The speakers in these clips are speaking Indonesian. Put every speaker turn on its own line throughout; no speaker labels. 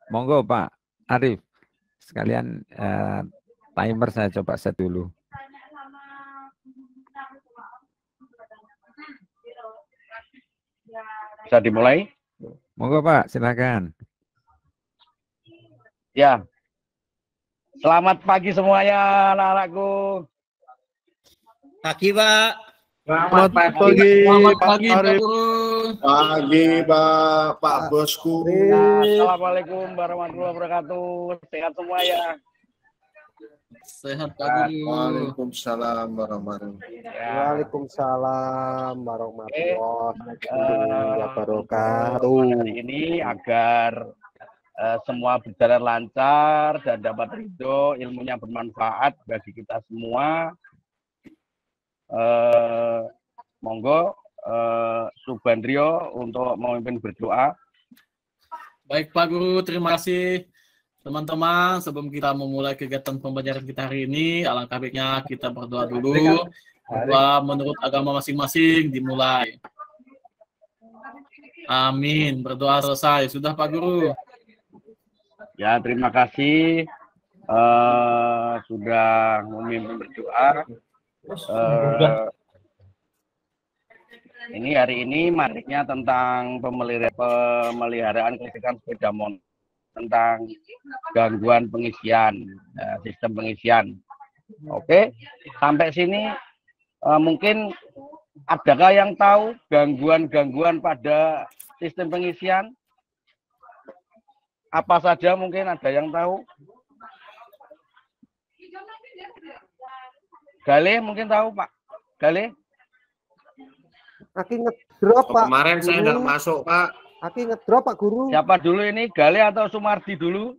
Monggo Pak Arif, sekalian timer saya coba set dulu.
Bisa dimulai?
Monggo Pak, silakan.
Ya. Selamat pagi semuanya, anak-anakku.
Pagi, Pak.
Selamat pagi, Pak Arif. Pagi, Pak Bosku.
Ya, assalamualaikum warahmatullahi wabarakatuh. Sehat semua ya.
Sehat Pak Guru.
Waalaikumsalam warahmatullahi
Ya.
Waalaikumsalam warahmatullahi wabarakatuh.
Hari ini agar semua berjalan lancar dan dapat ridho, ilmunya bermanfaat bagi kita semua. Monggo Subandrio untuk memimpin berdoa.
Baik Pak Guru, terima kasih. Teman-teman, sebelum kita memulai kegiatan pembelajaran kita hari ini, alangkah baiknya kita berdoa dulu. Doa menurut agama masing-masing dimulai. Amin. Berdoa selesai. Sudah Pak Guru.
Ya, terima kasih sudah memimpin berdoa. Ini hari ini materinya tentang pemeliharaan kelistrikan sepeda motor, tentang gangguan pengisian, sistem pengisian. Oke, sampai sini mungkin adakah yang tahu gangguan-gangguan pada sistem pengisian? Apa saja mungkin ada yang tahu? Galih mungkin tahu Pak? Galih?
Aki ngedrop Pak.
Kemarin saya nggak masuk Pak.
Aki ngedrop Pak Guru.
Siapa dulu ini? Galih atau Sumardi dulu?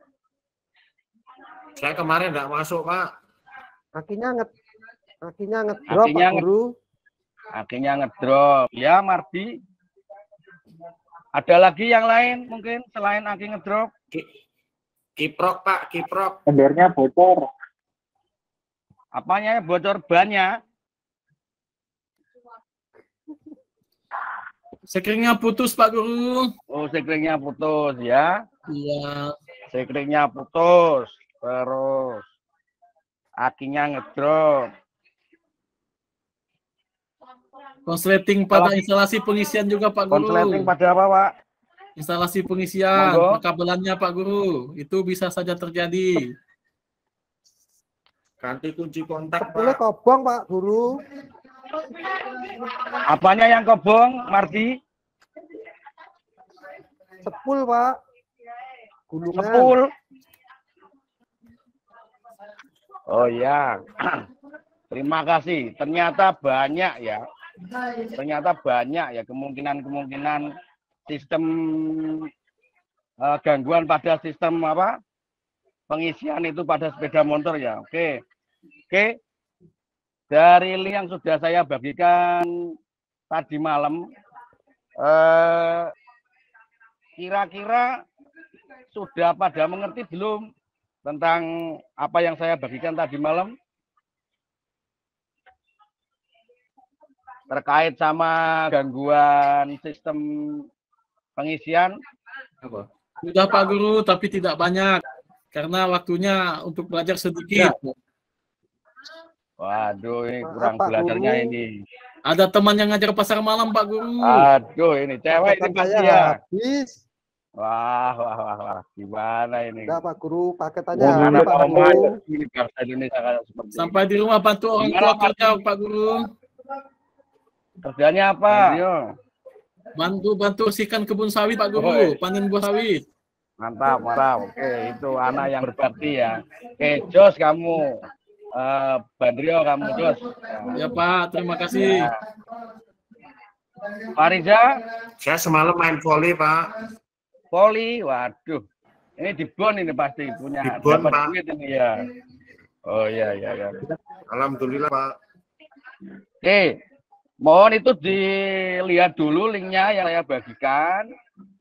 Saya kemarin nggak masuk Pak.
Akhirnya ngedrop Pak Guru.
Akhirnya ngedrop. Ya Mardi. Ada lagi yang lain mungkin selain Aki ngedrop?
Kiprok Pak, kiprok.
Embernya bocor.
Apanya bocor bannya?
Sekringnya putus Pak Guru.
Oh, sekringnya putus ya.
Iya.
Sekringnya putus. Terus akinya ngedrop.
Konsleting pada instalasi pengisian juga Pak Guru.
Konsleting pada apa Pak?
Instalasi pengisian, kabelannya Pak Guru. Itu bisa saja terjadi.
Ganti kunci kontak
Sepulnya
Pak.
kobong Pak Guru.
Apanya yang kobong, Mardi?
Sepul Pak. Gulungan.
Sepul. Oh ya. Terima kasih. Ternyata banyak ya. Ternyata banyak ya kemungkinan sistem gangguan pada sistem apa? Pengisian itu pada sepeda motor ya. Oke. Oke. Dari link yang sudah saya bagikan tadi malam, kira-kira sudah pada mengerti belum tentang apa yang saya bagikan tadi malam? Terkait sama gangguan sistem pengisian.
Sudah Pak Guru, tapi tidak banyak. Karena waktunya untuk belajar sedikit.
Waduh, ini kurang belajarnya ini.
Ada teman yang ngajar pasar malam, Pak Guru.
Aduh, ini cewek ini pasti ya.
Habis.
Wah. Gimana ini?
Enggak Pak Guru, paketannya
Gimana
Pak
mau
Guru.
ini bangsa Indonesia kayak seperti
Sampai di rumah bantu orang tua kerja, Pak Guru.
kerjanya apa?
Bantu bersihkan kebun sawit, Pak Guru. Panen buah sawit.
Mantap. Oke, itu anak yang berbakti ya. Oke, Jos kamu. Bandrio kamu, Jos.
Ya Pak, terima kasih.
Ya. Pak Riza?
Saya semalam main volley Pak.
Poli, waduh. Ini di Bon ini pasti punya.
Di Bon,
dapat
Pak.
duit ini ya. Oh iya.
Alhamdulillah Pak.
Oke, mohon itu dilihat dulu linknya yang saya bagikan.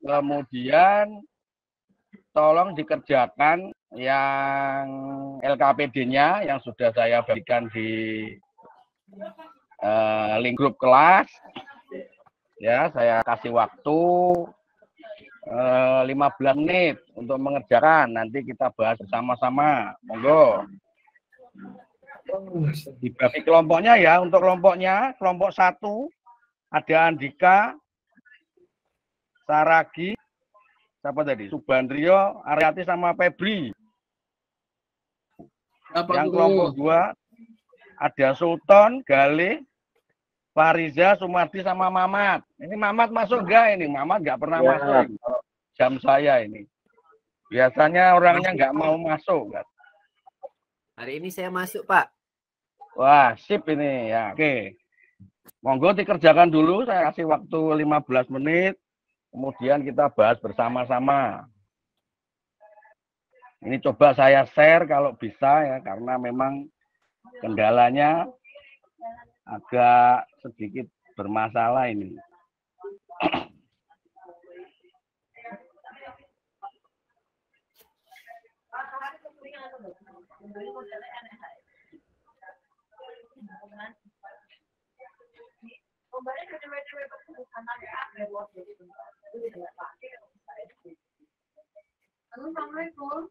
Kemudian tolong dikerjakan yang LKPD-nya yang sudah saya bagikan di link grup kelas. Ya, saya kasih waktu 15 menit untuk mengerjakan. Nanti kita bahas bersama-sama. Monggo. Dibagi kelompoknya ya. Untuk kelompoknya, kelompok 1 ada Andika, Saragi, siapa tadi? Subandrio, Aryati sama Febri. Yang kelompok 2 ada Sultan, Galih, Fariza, Sumardi sama Mamat. Ini Mamat masuk enggak ini? Mamat enggak pernah masuk ini. Kalau jam saya ini. Biasanya orangnya enggak mau masuk. Kan?
Hari ini saya masuk, Pak.
Wah, sip ini ya. Oke. Monggo dikerjakan dulu, saya kasih waktu 15 menit. Kemudian kita bahas bersama-sama. Ini coba saya share kalau bisa ya, karena memang kendalanya agak sedikit bermasalah ini.
Assalamualaikum.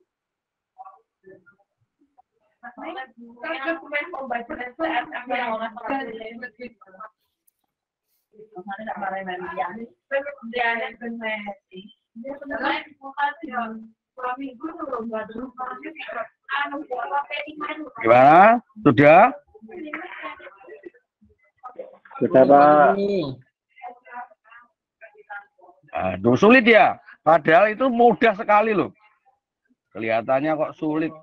Gimana? Sudah?
Sudah, Pak.
Aduh, sulit ya. Padahal itu mudah sekali loh. Kelihatannya kok sulit.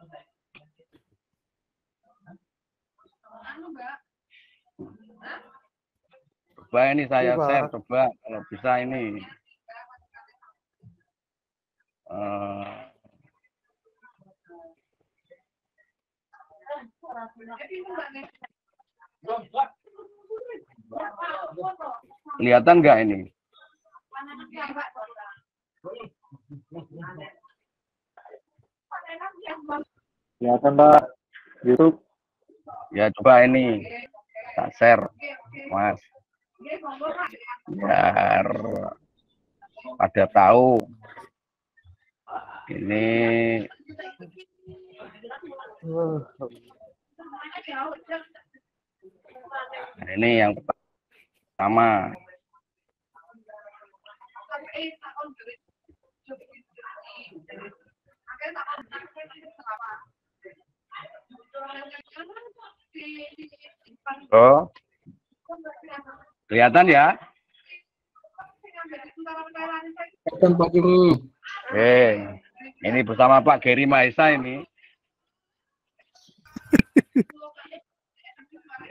Coba ini saya share, coba kalau bisa ini. Kelihatan nggak ini?
Kelihatan, Pak. YouTube.
Ya coba ini. Tak share, Mas. Biar pada tahu. Ini yang pertama. Oh, kelihatan ya?
Kelihatan, Pak Guru.
Ini bersama Pak Geri Mahesa ini.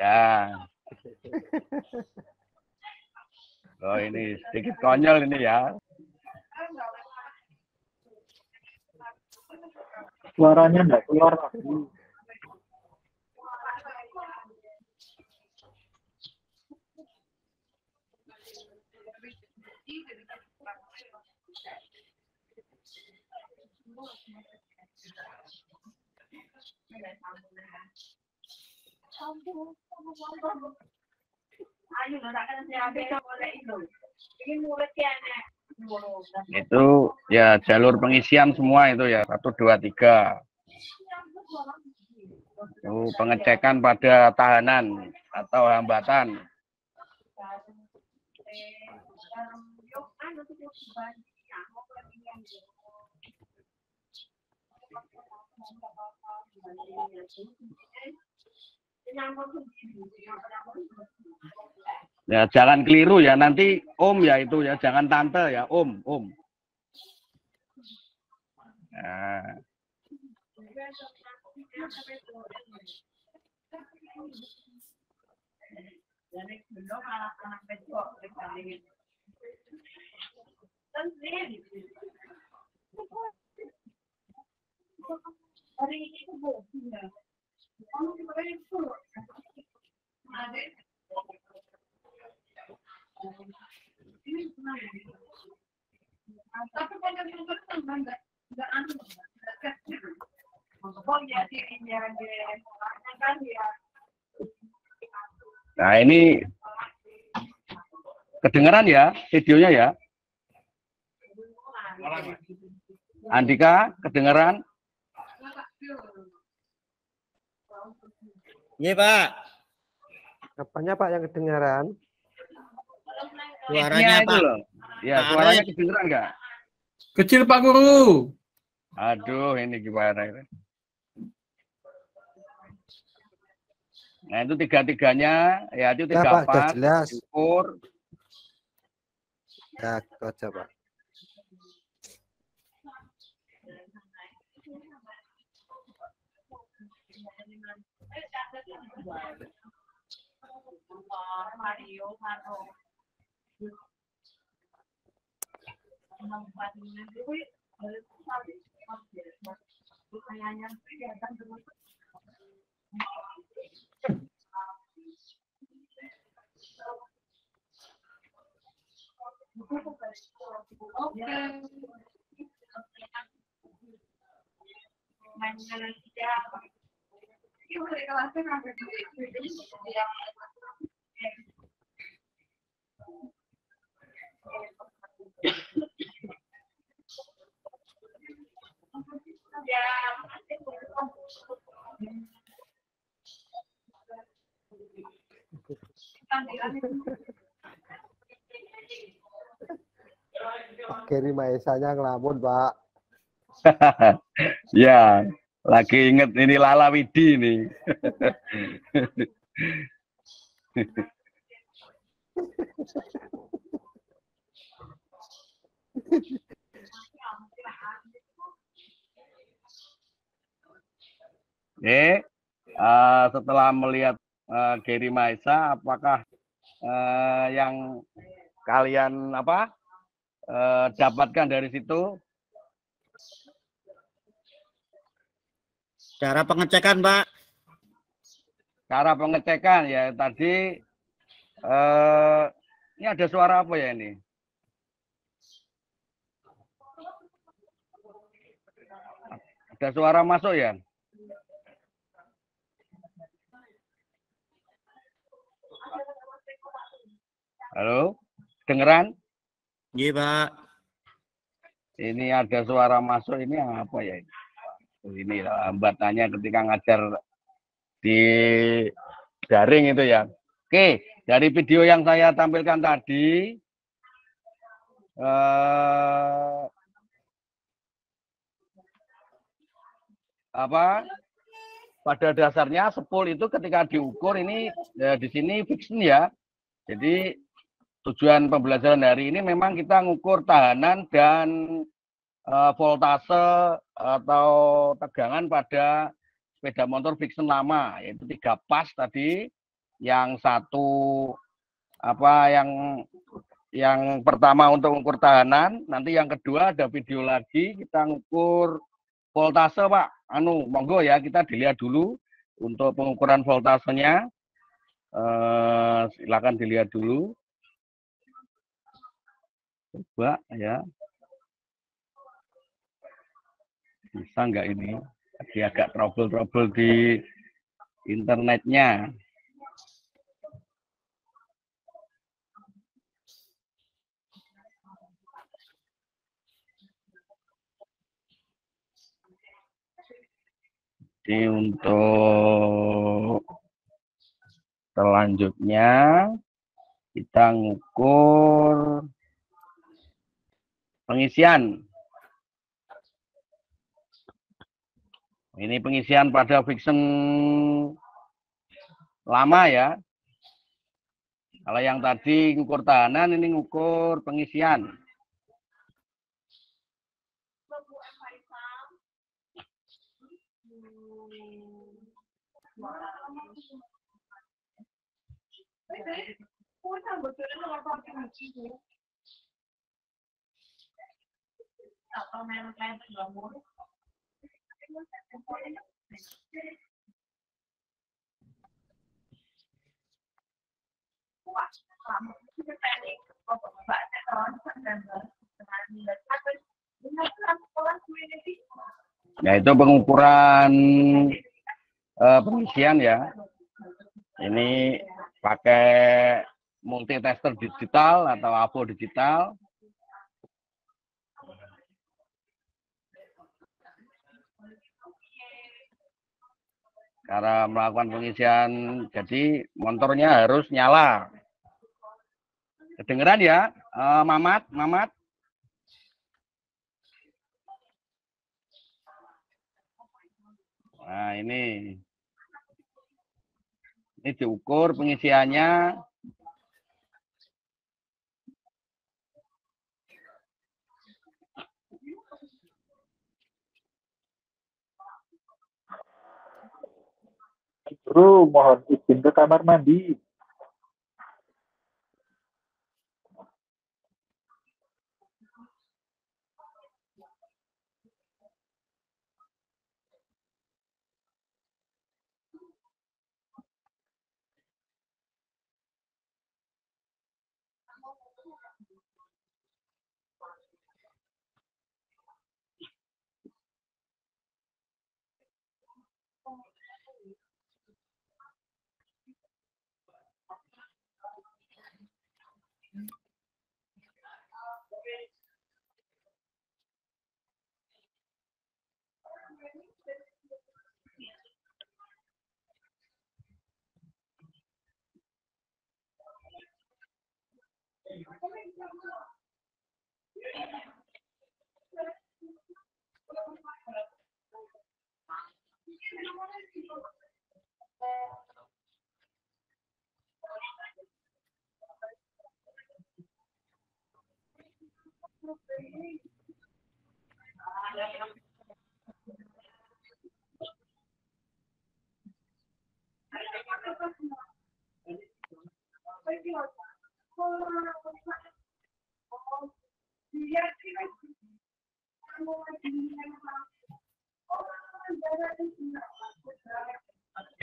Ya. Oh, ini sedikit konyol ini ya.
Suaranya enggak keluar.
Itu ya jalur pengisian semua itu ya 1, 2, 3. Itu pengecekan pada tahanan atau hambatan. Ya jangan keliru ya, nanti Om ya itu ya, jangan tante ya, Om. Nah. Nah ini kedengaran ya videonya ya. Andika, kedengaran?
Iya, Pak.
Apanya Pak yang kedengaran?
Suaranya,
Itu
Pak.
loh. Ya,
Pak
suaranya
Arif.
kedengeran nggak?
Kecil Pak Guru.
Aduh, ini gimana ini? Nah, itu tiga-tiganya, ya itu
Ya Pak, sudah
34,
jelas.
ukur.
Ya, itu aja Pak. Geri Maesanya ngelamun Pak.
Ya, lagi inget ini Lala Widi nih. Setelah melihat Geri Maesa, apakah yang kalian dapatkan dari situ?
Cara pengecekan, Pak.
Cara pengecekan ya tadi ini ada suara apa ya ini? Ada suara masuk ya? Halo, dengeran?
Iya, Pak.
Ini ada suara masuk, ini apa ya? Ini hambatannya ketika ngajar di daring itu ya. Oke, dari video yang saya tampilkan tadi, pada dasarnya sepul itu ketika diukur ini di sini fiction ya. Jadi tujuan pembelajaran hari ini memang kita ngukur tahanan dan voltase atau tegangan pada sepeda motor fiction lama, yaitu 3 pas tadi. Yang satu yang pertama untuk mengukur tahanan, nanti yang kedua ada video lagi kita ngukur voltase, Pak. Monggo ya, kita dilihat dulu untuk pengukuran voltasenya. Silakan dilihat dulu. Coba ya. Bisa nggak ini? Lagi agak trouble di internetnya. Jadi untuk selanjutnya kita ngukur pengisian. Ini pengisian pada fiction lama ya. Kalau yang tadi ngukur tahanan, ini ngukur pengisian. Nah, itu pengukuran pengisian ya. Ini pakai multitester digital atau AVO digital. cara melakukan pengisian. Jadi motornya harus nyala. Kedengeran ya, Mamat, Mamat? Nah, ini diukur pengisiannya.
Bro, mohon izin ke kamar mandi.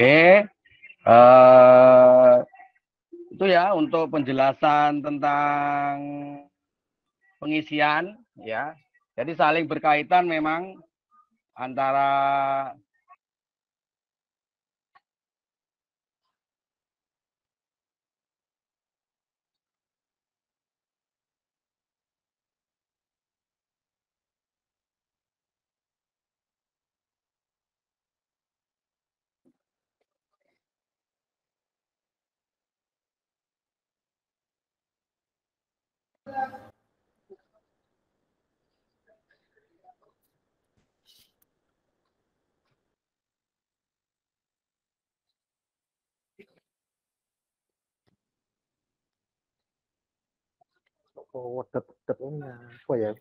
Oke, itu ya untuk penjelasan tentang pengisian ya. Jadi saling berkaitan memang antara
Oh, wedet-wedetnya apa ya?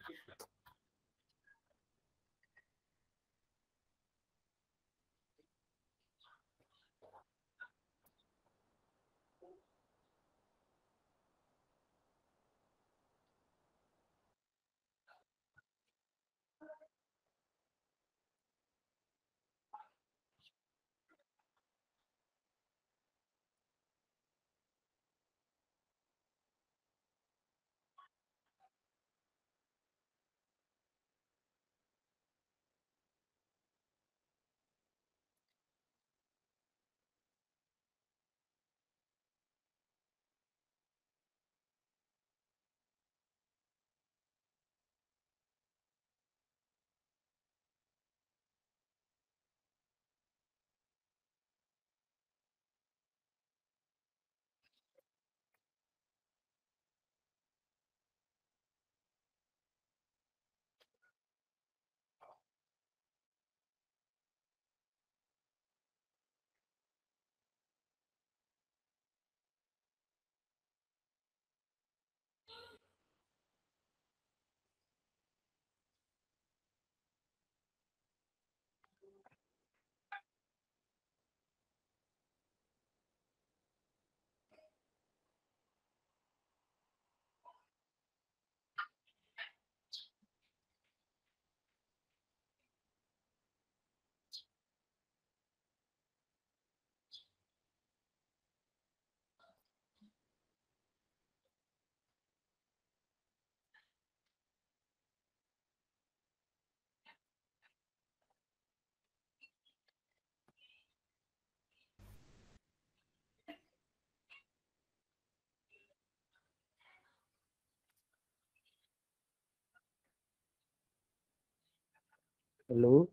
Halo?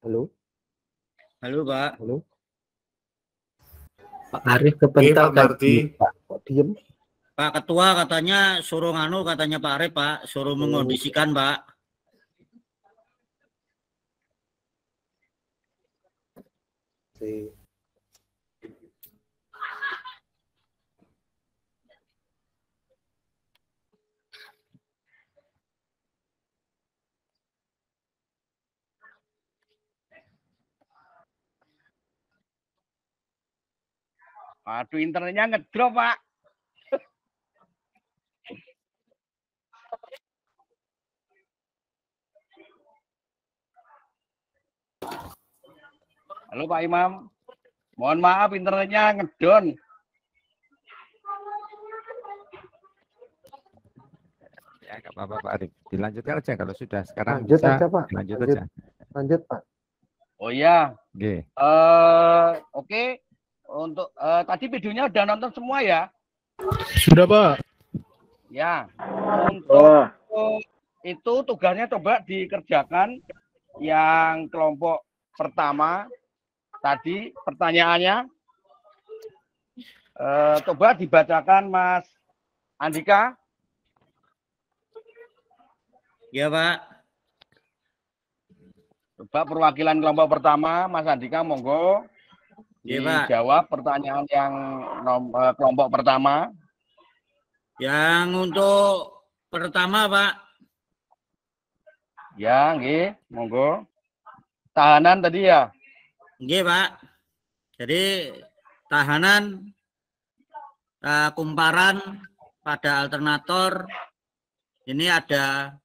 Halo?
Halo, Pak.
Halo. Pak Arif kepental
Pak Mardi.
Pak. Kok diem?
Pak Ketua katanya suruh katanya Pak Arif, Pak, suruh mengondisikan, Pak.
Si.
Aduh, internetnya ngedrop, Pak. Halo Pak Imam. Mohon maaf internetnya ngedon.
Ya, nggak apa-apa Pak Arif. Dilanjutkan aja kalau sudah. Sekarang
Lanjut
bisa
aja, Pak.
lanjut
Lanjut.
aja.
Lanjut, Pak.
Oh iya.
Oke.
Oke. Untuk tadi videonya udah nonton semua ya?
Sudah, Pak.
Ya. Untuk itu tugasnya coba dikerjakan yang kelompok pertama. Tadi pertanyaannya coba dibacakan Mas Andika.
Ya, Pak.
Coba perwakilan kelompok pertama, Mas Andika, monggo.
Ya, Pak.
Dijawab pertanyaan yang kelompok pertama.
Yang untuk pertama, Pak.
Ya, nggih, monggo. Tahanan tadi ya?
Nggih, Pak. Jadi tahanan kumparan pada alternator ini ada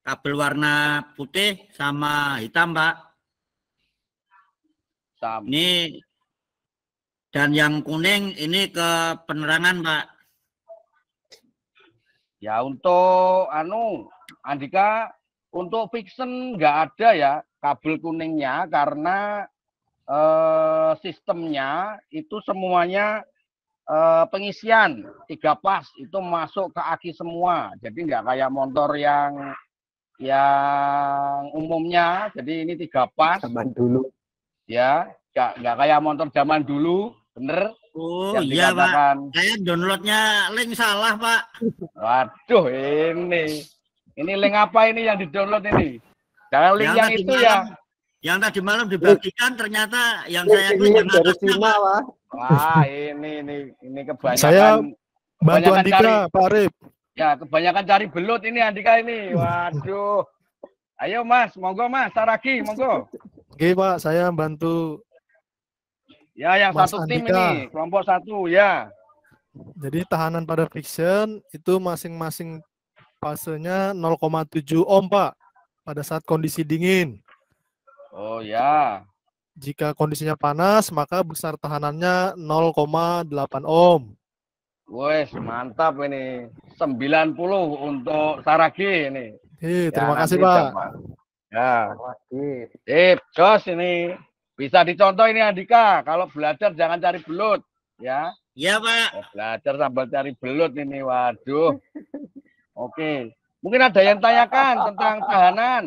kabel warna putih sama hitam, Pak. Ini dan yang kuning ini ke penerangan, Pak.
Ya, untuk Andika, untuk fiction nggak ada ya kabel kuningnya karena sistemnya itu semuanya pengisian 3 pas itu masuk ke aki semua. Jadi nggak kayak motor yang umumnya. Jadi ini 3 pas.
Zaman dulu.
Ya, nggak kayak motor zaman dulu, bener?
Oh
yang
iya,
dikatakan.
Pak. Saya downloadnya link salah, Pak.
Waduh, ini link apa ini yang di-download ini? Jangan link yang itu
malam,
ya.
Yang tadi malam dibagikan ternyata yang saya
Ini
yang
dari
atasnya,
Cina, Pak.
Wah, ini kebanyakan.
Saya bantu
kebanyakan
Andika, Pak Arif.
Ya, kebanyakan cari belut ini Andika ini. Waduh. Ayo Mas, monggo Mas, Saragi, monggo.
Oke, Pak, saya bantu.
Ya, yang
Mas
satu tim
Andika.
ini, kelompok 1 ya.
Jadi tahanan pada friction itu masing-masing fasenya 0,7 ohm, Pak, pada saat kondisi dingin.
Oh ya.
Jika kondisinya panas, maka besar tahanannya 0,8 ohm.
Wes, mantap ini. 90 untuk Saragi ini.
Terima kasih,
nanti
Pak.
dapat. Ya.
Wajib.
Sip, jos ini. Bisa dicontoh ini Andika, kalau belajar jangan cari belut, ya.
Iya, Pak.
Belajar sambil cari belut ini, waduh. Oke. Mungkin ada yang tanyakan tentang tahanan.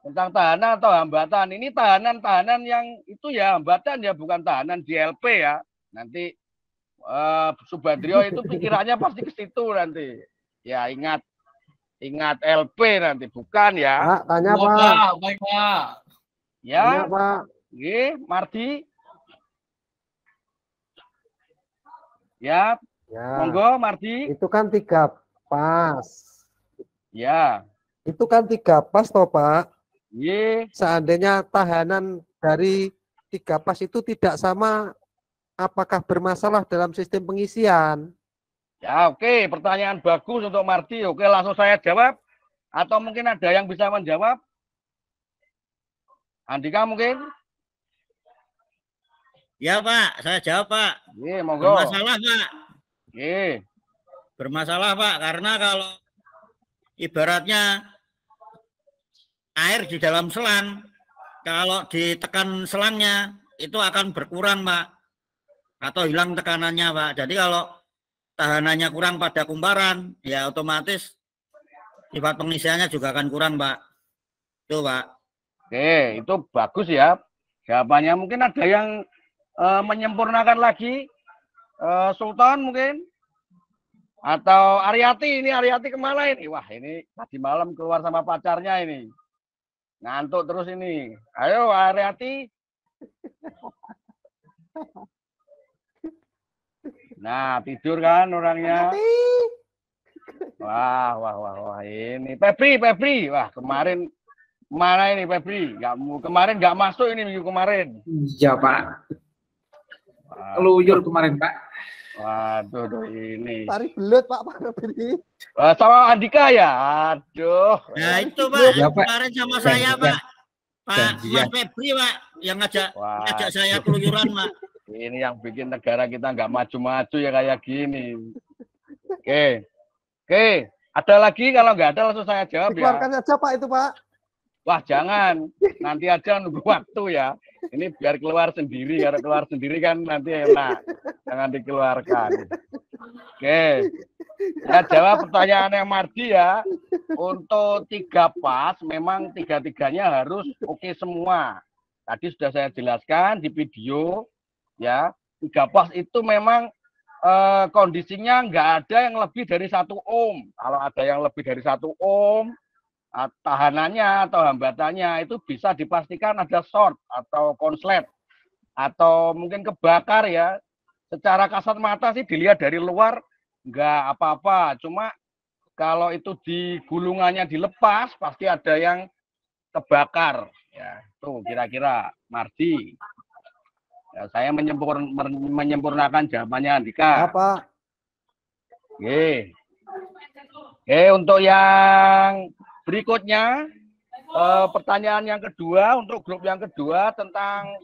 Tentang tahanan atau hambatan. Ini tahanan-tahanan yang itu ya hambatan ya, bukan tahanan DLP ya. Nanti Subandrio itu pikirannya pasti ke situ nanti. Ya, ingat LP nanti, bukan ya.
Pak, tanya,
Ya,
Pak.
Pak. Baik, Pak.
Ya.
Tanya, Pak.
Nggih, Mardi. Ya,
Ya.
monggo Mardi.
Itu kan 3 pas.
Ya.
Itu kan 3 pas toh, Pak.
Nggih.
Seandainya tahanan dari 3 pas itu tidak sama, apakah bermasalah dalam sistem pengisian?
Ya, oke, pertanyaan bagus untuk Mardi. Oke, langsung saya jawab. Atau mungkin ada yang bisa menjawab? Andika mungkin?
Ya, Pak. Saya jawab, Pak.
Nggih, monggo.
Bermasalah, Pak.
Nggih.
Bermasalah, Pak, karena kalau ibaratnya air di dalam selang, kalau ditekan selangnya itu akan berkurang, Pak, atau hilang tekanannya, Pak. Jadi kalau tahanannya kurang pada kumparan, ya otomatis sifat pengisiannya juga akan kurang, Pak. Itu, Pak.
Oke, itu bagus ya. jawabannya. Mungkin ada yang menyempurnakan lagi. Sultan mungkin. Atau Ariati, ini Ariati kemana ini? Wah, ini tadi malam keluar sama pacarnya ini. Ngantuk terus ini. Ayo Ariati. Nah, tidur kan orangnya. Wah, ini Febri. Wah, kemarin mana ini Febri? Kemarin nggak masuk ini minggu kemarin.
Iya, Pak. Keluyur kemarin, Pak.
Waduh, ini.
Tarik belut Pak Febri.
Sama Andika ya. Aduh.
Nah, itu Pak,
Ya, Pak.
kemarin sama saya, Pak. Pak
Janjian.
Mas Febri, Pak, yang ngajak
Wah,
saya keluyuran, Pak.
ini yang bikin negara kita nggak maju-maju ya kayak gini. Oke. Ada lagi? Kalau nggak ada langsung saya jawab ya.
Dikeluarkan aja Pak itu Pak.
Wah, jangan. Nanti aja nunggu waktu ya. Ini biar keluar sendiri. Kalau keluar sendiri kan nanti enak. Jangan dikeluarkan. Oke. Saya jawab pertanyaan yang Mardi ya. Untuk 3 pas, memang 3-3-nya harus oke semua. Tadi sudah saya jelaskan di video. Ya, 3 pas itu memang kondisinya nggak ada yang lebih dari 1 ohm. Kalau ada yang lebih dari 1 ohm, tahanannya atau hambatannya itu bisa dipastikan ada short atau konslet atau mungkin kebakar ya. Secara kasat mata sih dilihat dari luar nggak apa-apa, cuma kalau itu di gulungannya dilepas pasti ada yang kebakar ya. Tuh kira-kira Mardi ya, saya menyempurnakan jawabannya Andika.
Apa?
Oke, untuk yang berikutnya, pertanyaan yang kedua, untuk grup yang kedua tentang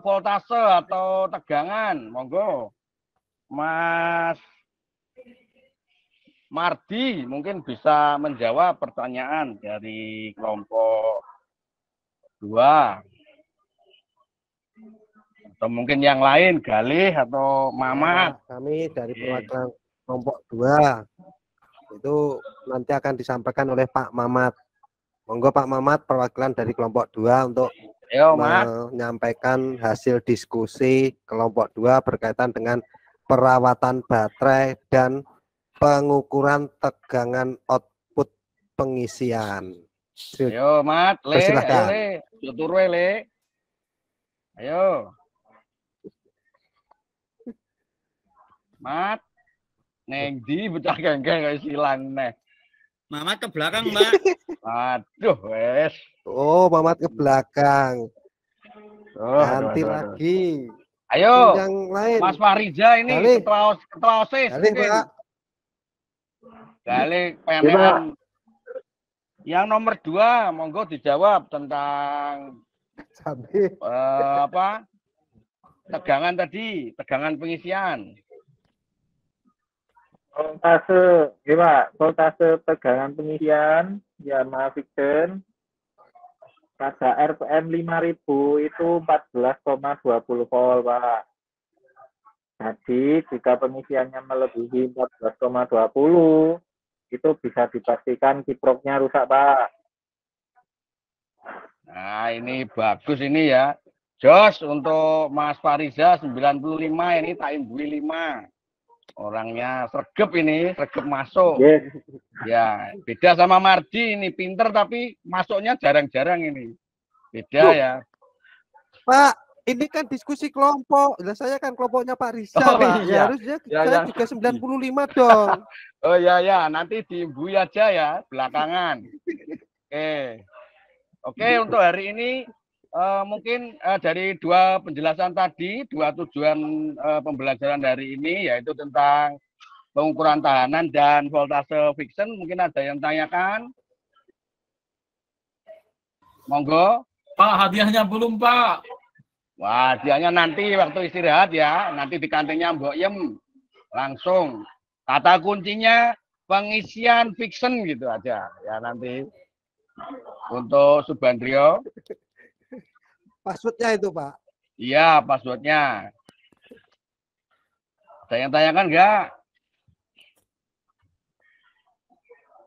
voltase atau tegangan. Monggo, Mas Mardi mungkin bisa menjawab pertanyaan dari kelompok 2. Atau mungkin yang lain, Galih atau Mamat.
Kami dari perwakilan kelompok 2. Itu nanti akan disampaikan oleh Pak Mamat. Monggo Pak Mamat, perwakilan dari kelompok 2 untuk menyampaikan hasil diskusi kelompok 2 berkaitan dengan perawatan baterai dan pengukuran tegangan output pengisian.
Ayo Mat,
Persilahkan.
ayo Le. Ayo. Mat. Neng di bocah genggang kayak silang neh.
Mamat ke belakang, Mbak.
Aduh, wes.
Oh, Mamat ke belakang. Ganti
aduh.
lagi.
Ayo,
yang lain.
Mas Fariza ini ketua OSIS.
Galih, Pak.
Galih, PNM. Yang nomor 2, monggo dijawab tentang apa? Tegangan tadi, tegangan pengisian.
Voltase tegangan pengisian ya Fiction pada RPM 5000 itu 14,20 volt Pak. Jadi jika pengisiannya melebihi 14,20 itu bisa dipastikan kiproknya rusak Pak.
Nah ini bagus ini ya. Jos untuk Mas Fariza 95 ini tak imbui 5. Orangnya sregep ini, sregep masuk.
Yes.
Ya, beda sama Mardi ini, pinter tapi masuknya jarang-jarang ini. Beda ya.
Pak, ini kan diskusi kelompok. Lah saya kan kelompoknya Pak Riza, Pak.
Iya.
Harusnya
Ya,
saya juga 95 dong.
Oh ya, nanti diimbui aja ya, belakangan. Oke, untuk hari ini mungkin dari 2 penjelasan tadi, 2 tujuan pembelajaran dari ini, yaitu tentang pengukuran tahanan dan voltase fiction. Mungkin ada yang tanyakan? Monggo.
Pak, hadiahnya belum, Pak.
Wah, hadiahnya nanti waktu istirahat ya. Nanti di kantinnya Mbok Yem. Langsung. Kata kuncinya pengisian fiction gitu aja. Ya nanti. Untuk Subandrio.
Passwordnya itu, Pak.
Iya, passwordnya. Ada yang tanyakan nggak?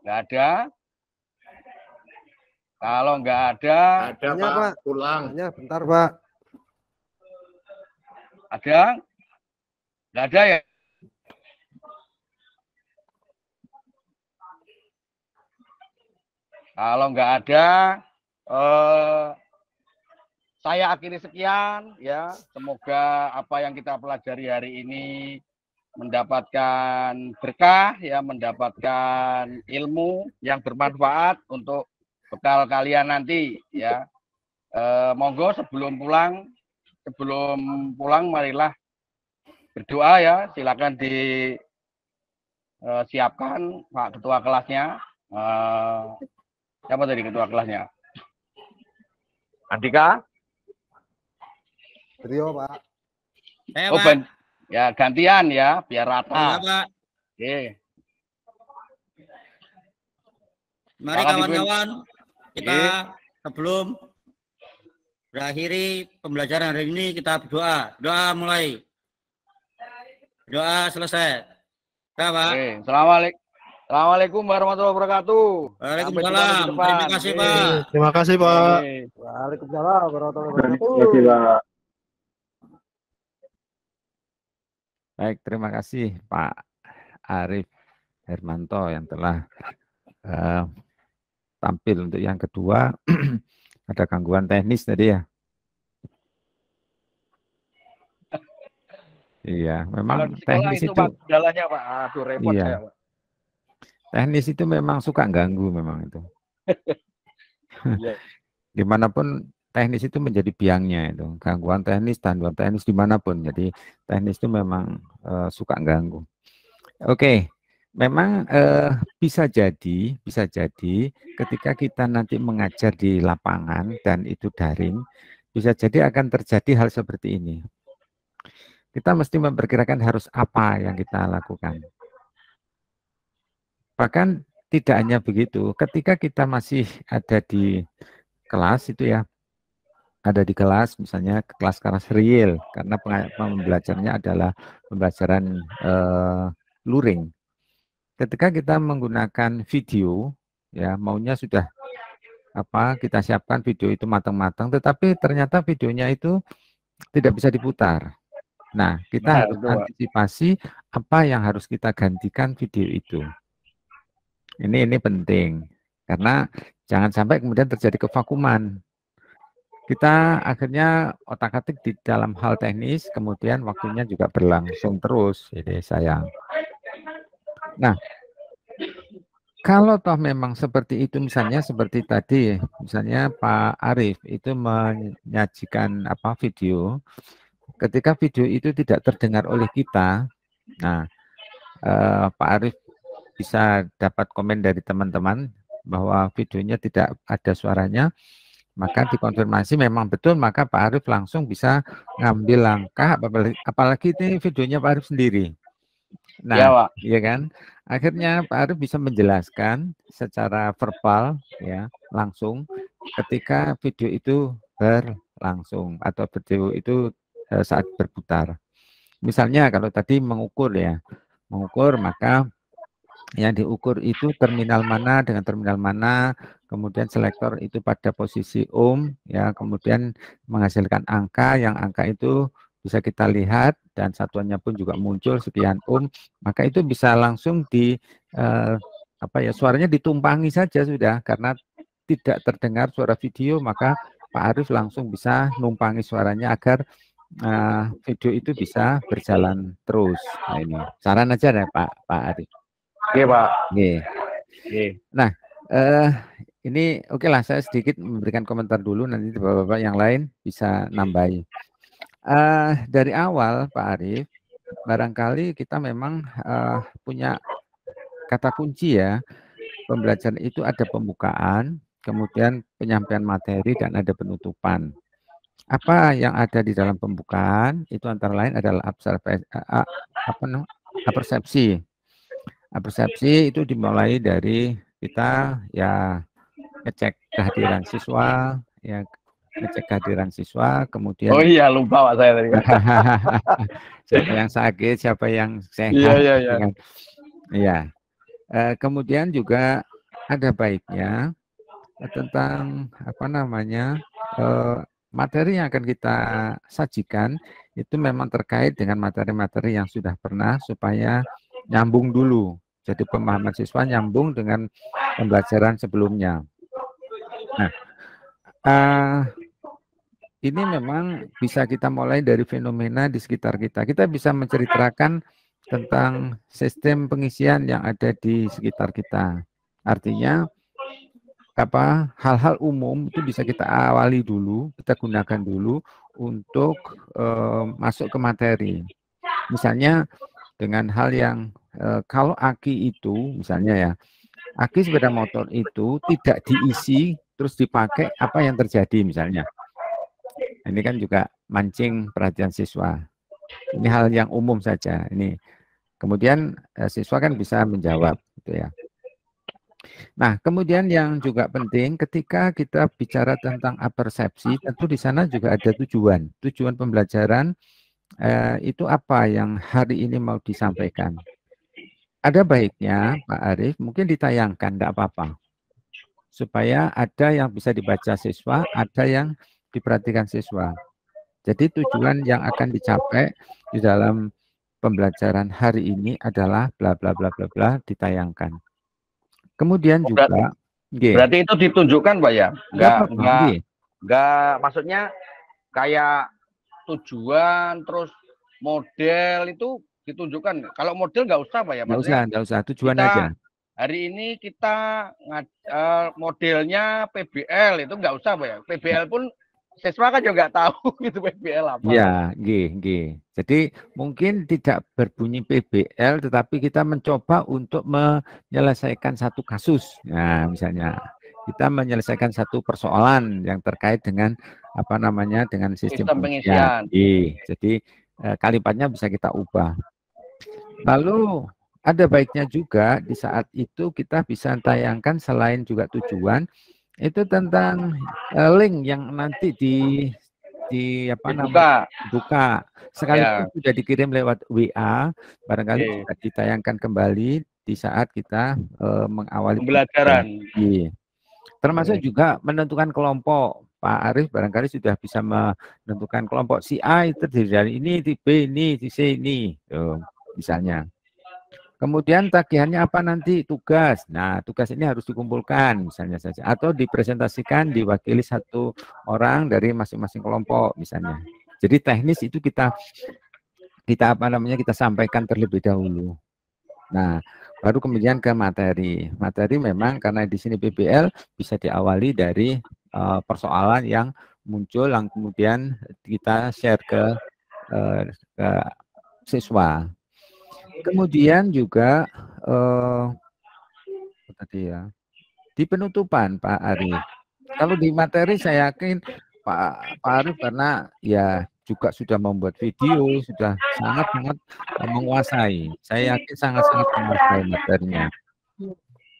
Nggak ada? Kalau nggak ada,
Ada Pak, pulang.
Hanya bentar Pak.
ada? Nggak ada ya? Kalau nggak ada, saya akhiri sekian ya. Semoga apa yang kita pelajari hari ini mendapatkan berkah ya, mendapatkan ilmu yang bermanfaat untuk bekal kalian nanti ya. Monggo sebelum pulang marilah berdoa ya. Silakan disiapkan Pak Ketua kelasnya. Siapa tadi ketua kelasnya? Andika?
Beliau Pak.
Oh, ya gantian ya, biar rata.
Iya, Pak.
Oke.
Mari kawan-kawan, kita sebelum berakhiri pembelajaran hari ini kita berdoa. Doa mulai. Doa selesai. Ya, Pak.
Oke. Assalamualaikum warahmatullahi wabarakatuh.
Waalaikumsalam. Terima kasih, Pak.
Terima kasih, Pak.
Waalaikumsalam warahmatullahi
Terima
wabarakatuh.
kasih, Pak.
Baik, terima kasih Pak Arif Hermanto yang telah tampil untuk yang kedua. Ada gangguan teknis tadi ya. Iya, memang teknis itu
jalannya Pak. Aduh repot
iya.
saya, Pak.
Teknis itu memang suka ganggu memang itu.
Iya.
Dimanapun teknis itu menjadi biangnya itu. Gangguan teknis dimanapun. Jadi teknis itu memang suka ganggu. Oke, memang bisa jadi ketika kita nanti mengajar di lapangan dan itu daring, bisa jadi akan terjadi hal seperti ini. Kita mesti memperkirakan harus apa yang kita lakukan. Bahkan tidak hanya begitu, ketika kita masih ada di kelas itu ya, ada di kelas misalnya kelas real, karena pembelajarannya adalah pembelajaran luring. Ketika kita menggunakan video, ya maunya sudah kita siapkan video itu matang-matang, tetapi ternyata videonya itu tidak bisa diputar. Nah, kita harus antisipasi apa yang harus kita gantikan video itu. Ini penting, karena jangan sampai kemudian terjadi kevakuman. Kita akhirnya otak-atik di dalam hal teknis, kemudian waktunya juga berlangsung terus. Jadi sayang. Nah, kalau toh memang seperti itu, misalnya seperti tadi, misalnya Pak Arif itu menyajikan video, ketika video itu tidak terdengar oleh kita, nah Pak Arif bisa dapat komen dari teman-teman bahwa videonya tidak ada suaranya, maka dikonfirmasi memang betul, maka Pak Arif langsung bisa ngambil langkah, apalagi ini videonya Pak Arif sendiri. Nah, ya, Pak. Iya kan? Akhirnya Pak Arif bisa menjelaskan secara verbal ya, langsung ketika video itu berlangsung atau video itu saat berputar. Misalnya kalau tadi mengukur ya, maka yang diukur itu terminal mana dengan terminal mana, kemudian selektor itu pada posisi ya, kemudian menghasilkan angka, yang angka itu bisa kita lihat dan satuannya pun juga muncul sekian maka itu bisa langsung suaranya ditumpangi saja sudah, karena tidak terdengar suara video, maka Pak Arif langsung bisa numpangi suaranya agar video itu bisa berjalan terus. Nah, ini saran aja ya Pak Arif.
Oke Pak.
Nah, ini oke lah, saya sedikit memberikan komentar dulu, nanti bapak-bapak yang lain bisa nambahi. Dari awal Pak Arif, barangkali kita memang punya kata kunci ya, pembelajaran itu ada pembukaan, kemudian penyampaian materi, dan ada penutupan. Apa yang ada di dalam pembukaan itu antara lain adalah persepsi. Persepsi itu dimulai dari kita ya ngecek kehadiran siswa, kemudian
oh iya lupa Pak saya tadi.
siapa yang sakit, siapa yang sehat.
Iya.
Kemudian juga ada baiknya tentang apa namanya materi yang akan kita sajikan itu memang terkait dengan materi-materi yang sudah pernah supaya nyambung dulu. Jadi pemahaman siswa nyambung dengan pembelajaran sebelumnya. Nah, ini memang bisa kita mulai dari fenomena di sekitar kita. Kita bisa menceritakan tentang sistem pengisian yang ada di sekitar kita. Artinya hal-hal umum itu bisa kita awali dulu, kita gunakan dulu untuk masuk ke materi. Misalnya dengan hal yang kalau aki itu misalnya ya, aki sepeda motor itu tidak diisi terus dipakai, apa yang terjadi misalnya. Ini kan juga mancing perhatian siswa. Ini hal yang umum saja. Ini kemudian siswa kan bisa menjawab, gitu ya. Nah, kemudian yang juga penting ketika kita bicara tentang apersepsi, tentu di sana juga ada tujuan. Tujuan pembelajaran itu apa yang hari ini mau disampaikan. Ada baiknya, Pak Arief, mungkin ditayangkan, tidak apa-apa. Supaya ada yang bisa dibaca siswa, ada yang diperhatikan siswa. Jadi tujuan yang akan dicapai di dalam pembelajaran hari ini adalah bla bla bla bla bla ditayangkan. Kemudian juga
berarti itu ditunjukkan, Pak ya? Enggak maksudnya kayak tujuan terus model itu ditunjukkan. Kalau model nggak usah, Pak ya?
Nggak usah, tujuan aja.
Hari ini kita modelnya PBL itu nggak usah, Pak ya? PBL pun siswa kan juga nggak tahu itu PBL apa.
Ya, Jadi mungkin tidak berbunyi PBL, tetapi kita mencoba untuk menyelesaikan satu kasus. Nah, misalnya kita menyelesaikan satu persoalan yang terkait dengan apa namanya dengan sistem pengisian. Jadi kalimatnya bisa kita ubah. Lalu ada baiknya juga di saat itu kita bisa tayangkan selain juga tujuan itu tentang link yang nanti dibuka sekaligus sudah dikirim lewat WA, barangkali juga ditayangkan kembali di saat kita mengawali
pembelajaran.
Termasuk juga menentukan kelompok. Pak Arief barangkali sudah bisa menentukan kelompok si A itu dari ini, si B ini, si C ini, misalnya. Kemudian tagihannya apa nanti? Tugas. Nah, tugas ini harus dikumpulkan misalnya saja. Atau dipresentasikan diwakili satu orang dari masing-masing kelompok misalnya. Jadi teknis itu kita sampaikan terlebih dahulu. Nah, baru kemudian ke materi. Materi memang karena di sini PBL bisa diawali dari persoalan yang muncul yang kemudian kita share ke siswa. Kemudian juga di penutupan Pak Arief. Kalau di materi saya yakin Pak Arief karena ya juga sudah membuat video, sudah sangat-sangat menguasai. Saya yakin sangat-sangat menguasai materinya.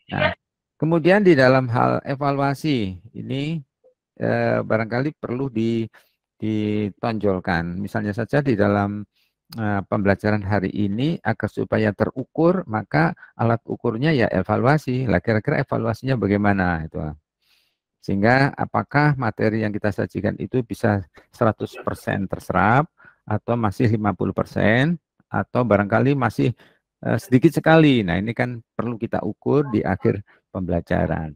Nah, kemudian di dalam hal evaluasi ini barangkali perlu ditonjolkan. Misalnya saja di dalam pembelajaran hari ini agar supaya terukur, maka alat ukurnya ya evaluasi. Lah kira-kira evaluasinya bagaimana itu. Sehingga apakah materi yang kita sajikan itu bisa 100% terserap atau masih 50% atau barangkali masih sedikit sekali. Nah, ini kan perlu kita ukur di akhir pembelajaran.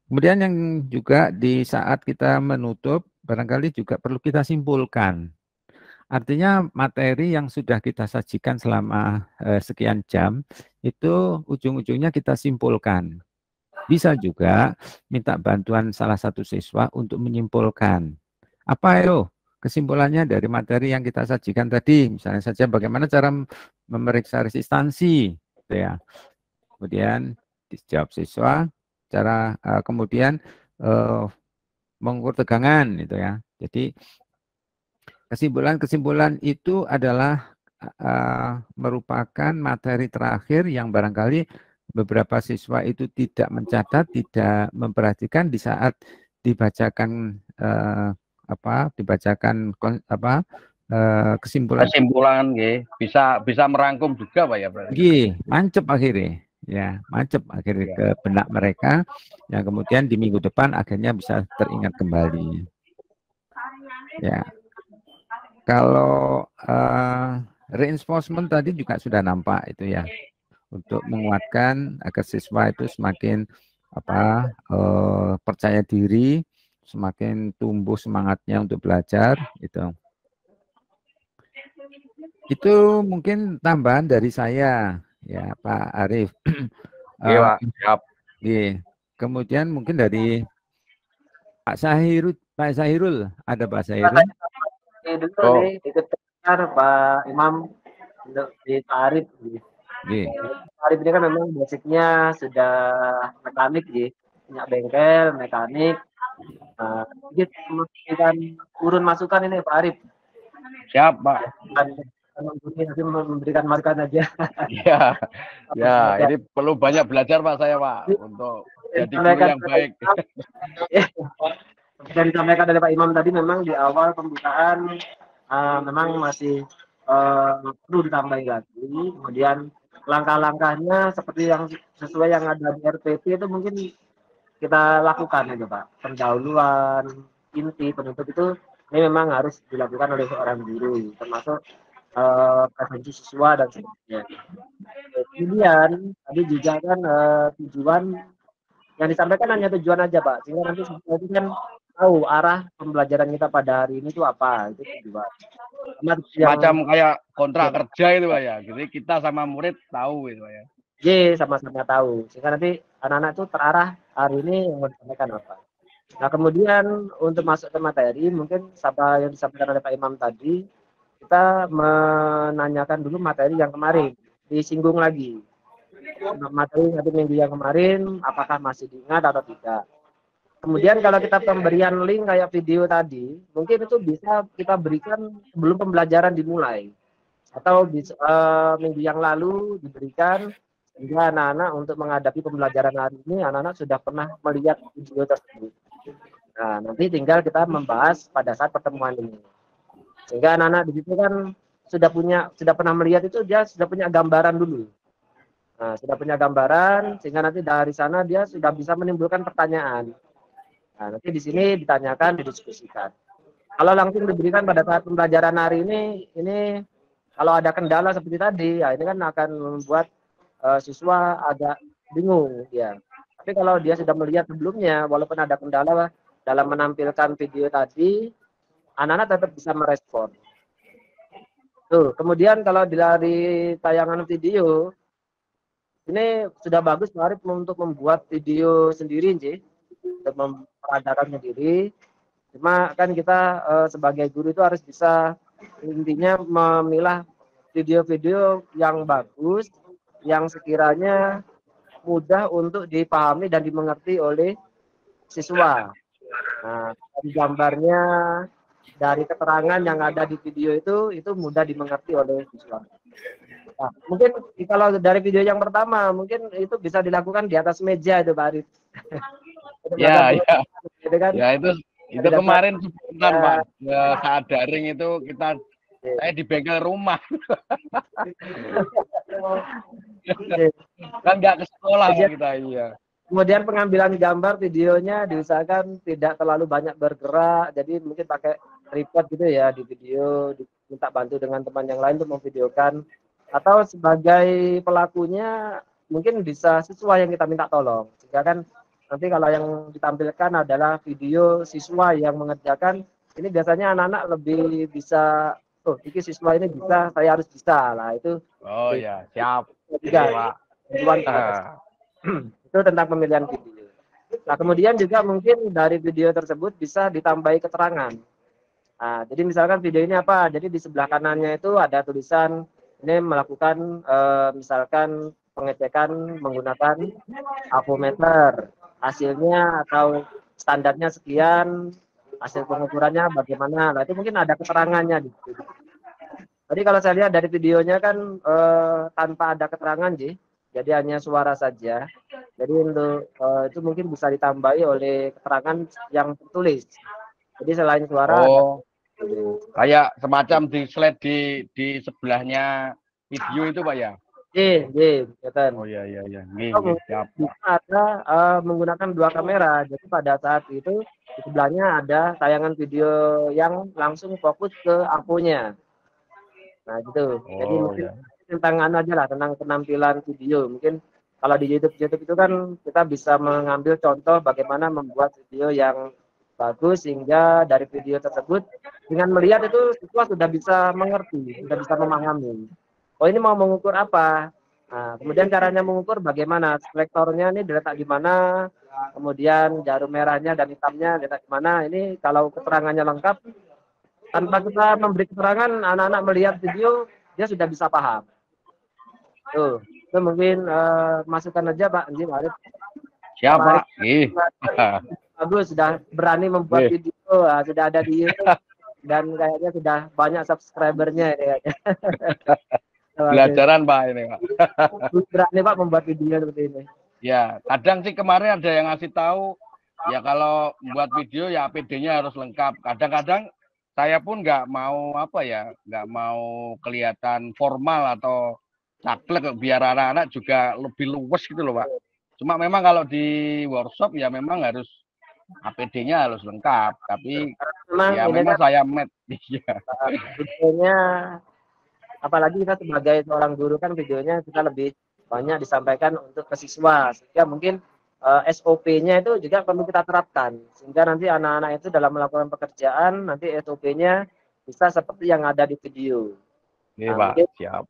Kemudian yang juga di saat kita menutup barangkali juga perlu kita simpulkan. Artinya materi yang sudah kita sajikan selama sekian jam, itu ujung-ujungnya kita simpulkan. Bisa juga minta bantuan salah satu siswa untuk menyimpulkan. Apa itu kesimpulannya dari materi yang kita sajikan tadi? Misalnya saja bagaimana cara memeriksa resistansi. Gitu ya. Kemudian dijawab siswa, cara kemudian mengukur tegangan. Gitu ya. Jadi kesimpulan-kesimpulan itu adalah merupakan materi terakhir yang barangkali beberapa siswa itu tidak mencatat, tidak memperhatikan di saat dibacakan kesimpulan.
Kesimpulan, bisa merangkum juga, Pak ya.
Mancep akhirnya. ya macet akhirnya ke benak mereka, yang kemudian di minggu depan akhirnya bisa teringat kembali. Ya, kalau reinforcement tadi juga sudah nampak itu ya, untuk menguatkan agar siswa itu semakin percaya diri, semakin tumbuh semangatnya untuk belajar itu. Itu mungkin tambahan dari saya ya Pak Arief.
Iya, Pak. Siap.
Kemudian mungkin dari Pak Sahirul, ada Pak Sahirul?
Dulu nih ikut Pak Imam di Pak Arief. Pak Arief ini kan memang basicnya sudah mekanik, punya bengkel, mekanik. Kita urun masukan ini Pak Arief.
Siap, Pak.
Nanti memberikan masukan aja.
Iya, ya ini perlu banyak belajar Pak saya Pak untuk jadi guru yang baik.
Dan disampaikan oleh Pak Imam tadi memang di awal pembukaan memang masih perlu ditambah lagi. Kemudian langkah-langkahnya seperti yang sesuai yang ada di RPP itu mungkin kita lakukan aja Pak. Pendahuluan, inti, penutup itu ini memang harus dilakukan oleh seorang guru, termasuk preferensi siswa dan sebagainya. Kemudian tadi juga kan tujuan yang disampaikan hanya tujuan aja Pak, sehingga nanti siswa itu kan tahu arah pembelajaran kita pada hari ini itu apa, itu tujuan.
Macam kayak kontrak kerja itu Pak ya, jadi kita sama murid tahu itu Pak ya.
Sama-sama tahu, sehingga nanti anak-anak itu terarah hari ini yang mau disampaikan apa. Nah kemudian untuk masuk ke materi, mungkin yang disampaikan oleh Pak Imam tadi, kita menanyakan dulu materi yang kemarin, disinggung lagi. Materi 1 minggu yang kemarin, apakah masih diingat atau tidak. Kemudian kalau kita pemberian link kayak video tadi, mungkin itu bisa kita berikan sebelum pembelajaran dimulai. Atau minggu yang lalu diberikan, sehingga anak-anak untuk menghadapi pembelajaran hari ini, anak-anak sudah pernah melihat video tersebut. Nah, nanti tinggal kita membahas pada saat pertemuan ini. Sehingga anak-anak di situ kan sudah pernah melihat itu, dia sudah punya gambaran dulu. Nah, sudah punya gambaran, sehingga nanti dari sana dia sudah bisa menimbulkan pertanyaan. Nah, nanti di sini ditanyakan, didiskusikan. Kalau langsung diberikan pada saat pembelajaran hari ini kalau ada kendala seperti tadi, ya ini kan akan membuat siswa agak bingung ya. Tapi kalau dia sudah melihat sebelumnya, walaupun ada kendala dalam menampilkan video tadi, anak-anak tetap bisa merespon. Tuh, kemudian kalau dari tayangan video, ini sudah bagus Pak Arief untuk membuat video sendiri, untuk memperadakan sendiri. Cuma kan kita sebagai guru itu harus bisa intinya memilah video-video yang bagus, yang sekiranya mudah untuk dipahami dan dimengerti oleh siswa. Nah, dari gambarnya, dari keterangan yang ada di video itu mudah dimengerti oleh siswa. Nah, mungkin kalau dari video yang pertama, mungkin itu bisa dilakukan di atas meja itu Pak Arief.
Ya, gitu kan? Ya itu kemarin sebentar Pak, saat daring itu saya di bengkel rumah. Kan nggak ke sekolah kita, iya.
Kemudian pengambilan gambar videonya diusahakan tidak terlalu banyak bergerak, jadi mungkin pakai tripod gitu ya di video, minta bantu dengan teman yang lain untuk memvideokan, atau sebagai pelakunya mungkin bisa siswa yang kita minta tolong. Sehingga kan nanti kalau yang ditampilkan adalah video siswa yang mengerjakan, ini biasanya anak-anak lebih bisa, oh ini siswa ini bisa, saya harus bisa lah itu.
Oh ya, siap.
Juga itu tentang pemilihan video. Nah kemudian juga mungkin dari video tersebut bisa ditambahi keterangan. Nah, jadi misalkan video ini apa? Jadi di sebelah kanannya itu ada tulisan ini melakukan misalkan pengecekan menggunakan avometer, hasilnya atau standarnya sekian, hasil pengukurannya bagaimana. Nah itu mungkin ada keterangannya di situ. Tadi kalau saya lihat dari videonya kan tanpa ada keterangan jadi hanya suara saja. Jadi untuk itu mungkin bisa ditambahi oleh keterangan yang tertulis. Jadi selain suara,
kayak semacam di slide di sebelahnya video itu Pak ya?
Iya.
Oh iya. Siap.
Bisa ada menggunakan 2 kamera. Jadi pada saat itu di sebelahnya ada tayangan video yang langsung fokus ke akunya. Nah gitu. Jadi mungkin tentang aja lah, tentang penampilan video. Mungkin kalau di YouTube itu kan kita bisa mengambil contoh bagaimana membuat video yang bagus sehingga dari video tersebut dengan melihat itu siswa sudah bisa mengerti, sudah bisa memahami. Oh ini mau mengukur apa? Nah, kemudian caranya mengukur bagaimana? Selektornya ini diletak di mana? Kemudian jarum merahnya dan hitamnya diletak di mana? Ini kalau keterangannya lengkap, tanpa kita memberi keterangan, anak-anak melihat video, dia sudah bisa paham. Tuh, itu mungkin masukan aja Pak Anji, Pak Arif.
Siap Pak.
Bagus, sudah berani membuat video, sudah ada di YouTube, dan kayaknya sudah banyak subscribernya ini kayaknya.
Belajaran Pak ini Pak.
Berani Pak membuat video seperti ini.
Ya, kadang sih kemarin ada yang ngasih tahu, ya kalau membuat video ya APD-nya harus lengkap. Kadang-kadang saya pun nggak mau nggak mau kelihatan formal atau caklek biar anak-anak juga lebih luwes gitu loh Pak. Cuma memang kalau di workshop ya memang harus APD-nya harus lengkap. Tapi memang saya met.
Videonya, apalagi kita sebagai seorang guru kan videonya kita lebih banyak disampaikan untuk ke siswa, sehingga mungkin SOP-nya itu juga perlu kita terapkan, sehingga nanti anak-anak itu dalam melakukan pekerjaan nanti SOP-nya bisa seperti yang ada di video.
Pak, siap.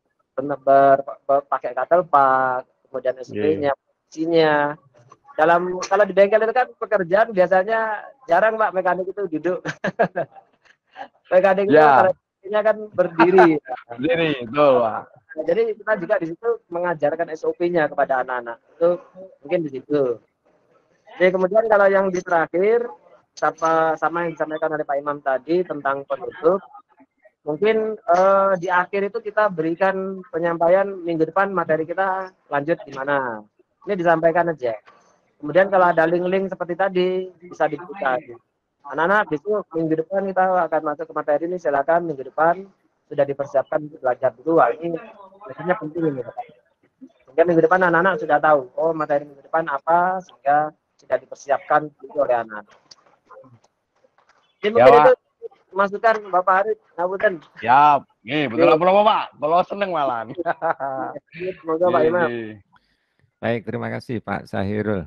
Pakai katelpak, kemudian SOP-nya, fungsinya. Kalau di bengkel itu kan pekerjaan biasanya jarang Pak mekanik itu duduk. Mekanik itu kan berdiri.
Berdiri, betul Pak.
Jadi kita juga di situ mengajarkan SOP-nya kepada anak-anak. Itu mungkin di situ. Jadi kemudian kalau yang di terakhir sama yang disampaikan oleh Pak Imam tadi tentang penutup, mungkin di akhir itu kita berikan penyampaian minggu depan materi kita lanjut gimana. Ini disampaikan aja. Kemudian kalau ada link-link seperti tadi bisa dibuka. Anak-anak besok minggu depan kita akan masuk ke materi ini, silakan minggu depan sudah dipersiapkan untuk belajar dulu. Ini biasanya penting ini. Sehingga minggu depan anak-anak sudah tahu, oh materi minggu depan apa, sehingga sudah dipersiapkan juga oleh anak. Jadi mungkin itu masukan Bapak Arif, ngapunten.
Siap. Betul Pak. Kalau seneng malah.
Semoga Pak Imam.
Baik, terima kasih Pak Sahirul.